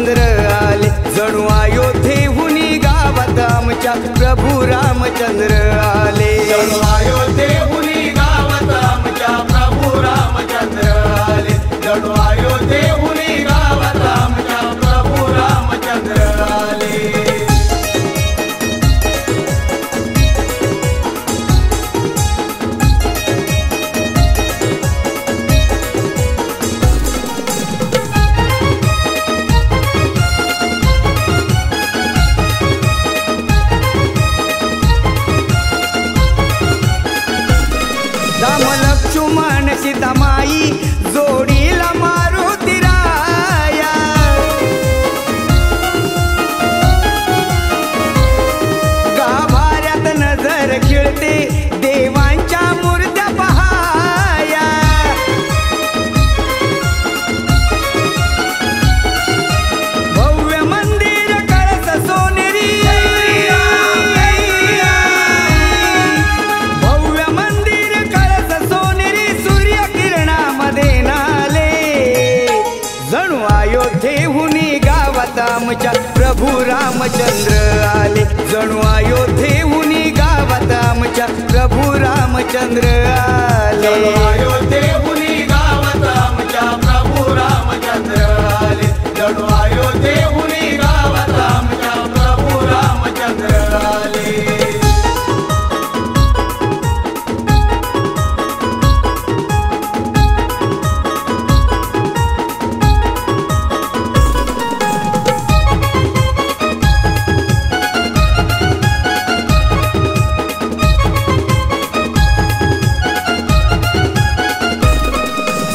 रामचंद्र आले, जणू अयोध्येहुनी गावात आमच्या प्रभू रामचंद्र आले, जणू अयोध्येहुनी गावात आमच्या प्रभू रामचंद्र आले, जणू अयोध्येहुनी गावात आमच्या प्रभू रामचंद्र आले. राम लक्ष्मण सीतामाई जोडीला मारुती राया, गाभाऱ्यात नजर खिळते देवांच्या मूर्त्या पहाया, भव्य मंदिर कळस सोनेरी, भव्य मंदिर कळस सोनेरी सूर्य किरणामध्ये नाले, जणू अयोध्येहुनी गावात आमच्या प्रभू रामचंद्र आले, जणू अयोध्येहुनी गावात आमच्या प्रभू रामचंद्र आले, जणू अयोध्येहुनी गावात आमच्या प्रभू रामचंद्र आले, जणू अयोध्येहुनी गावात आमच्या प्रभू रामचंद्र आले.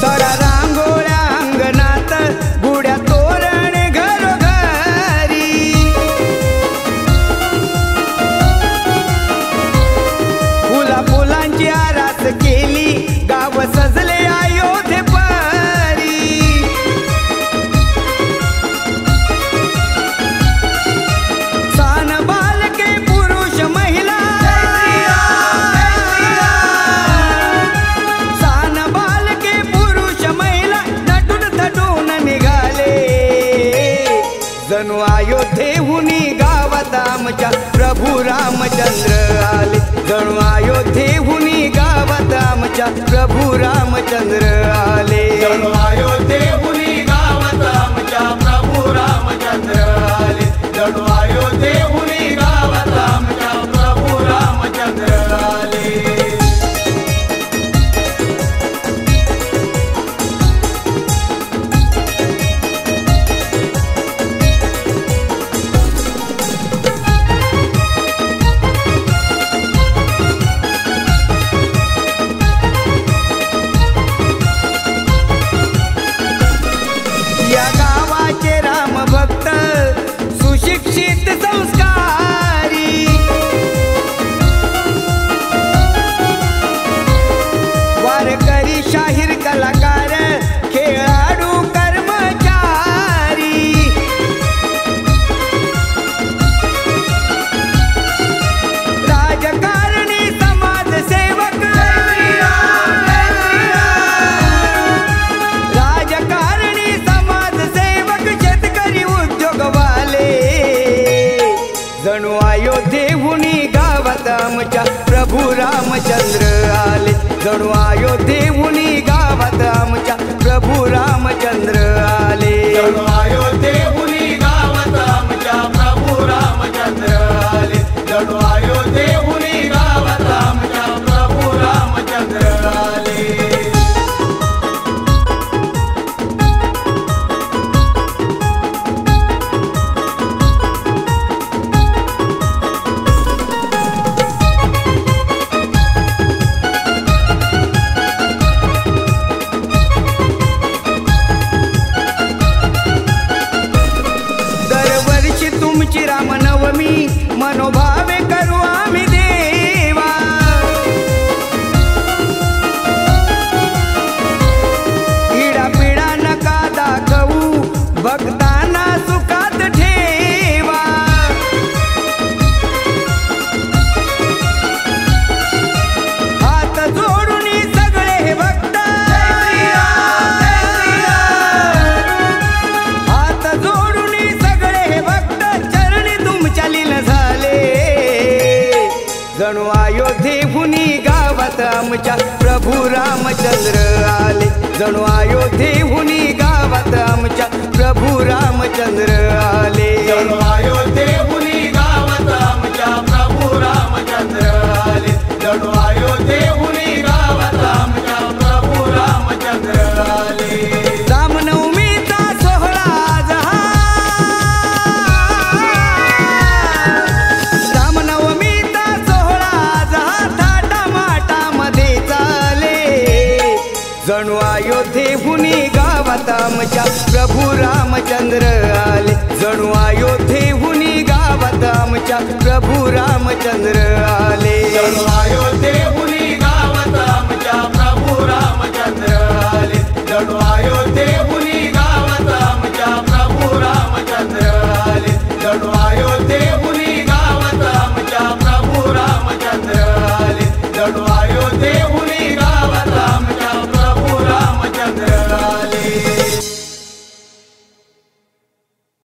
सारा रांगोळ्या अंगणात गुड्या तोरणे घरोघरी, फुला फुलांची आरास केली गाव सजले अयोध्ये परी, सान बालके पुरुष महिला, सान बालके पुरुष महिला नटून थटून निघाले, जणू अयोध्येहुनी गावात आमच्या प्रभू रामचंद्र आले, जणू अयोध्येहुनी गावात आमच्या प्रभू रामचंद्र आले, जणू अयोध्येहुनी गावात आमच्या प्रभू रामचंद्र आले, जणू अयोध्येहुनी गावात आमच्या प्रभू रामचंद्र आले. या गावाचे राम भक्त सुशिक्षित संस्कारी, वारकरी शाहीर कलाकार खेळाडू कर्मचारी, राजकारणी समाजसेवक, राजकारणी समाजसेवक शेतकरी उद्योगवाले, जणू अयोध्येहुनी गावात आमच्या प्रभू रामचंद्र आले, जणू अयोध्येहुनी गावात आमच्या प्रभू रामचंद्र आले, जणू अयोध्येहुनी गावात आमच्या प्रभू रामचंद्र आले, जणू अयोध्येहुनी गावात आमच्या प्रभू रामचंद्र आले. दरवर्षी तुमची रामनवमी मनोभावे करू आम्ही देवा, इडापिडा नका दाखवू भक्तांना सुखात ठेवा, हात जोडून सगळे हे भक्त, हात जोडून आमच्या प्रभू रामचंद्र आले. जणू अयोध्येहुनी गावात आमच्या प्रभू रामचंद्र आले. जणू अयोध्येहुनी गावात आमच्या प्रभू रामचंद्र आले. जणू अयोध्येहुनी गावात आमच्या प्रभू रामचंद्र आले. रामनवमीचा सोहळा आज हा, रामनवमीचा सोहळा आज हा थाटामाटामध्ये चाले. जणू अयोध्येहुनी गावात आमच्या प्रभू रामचंद्र आले. जणू अयोध्येहुनी गावात आमच्या प्रभू रामचंद्र आले. जणू अयोध्येहुनी गावात आमच्या प्रभू रामचंद्र आले. जणू अयोध्येहुनी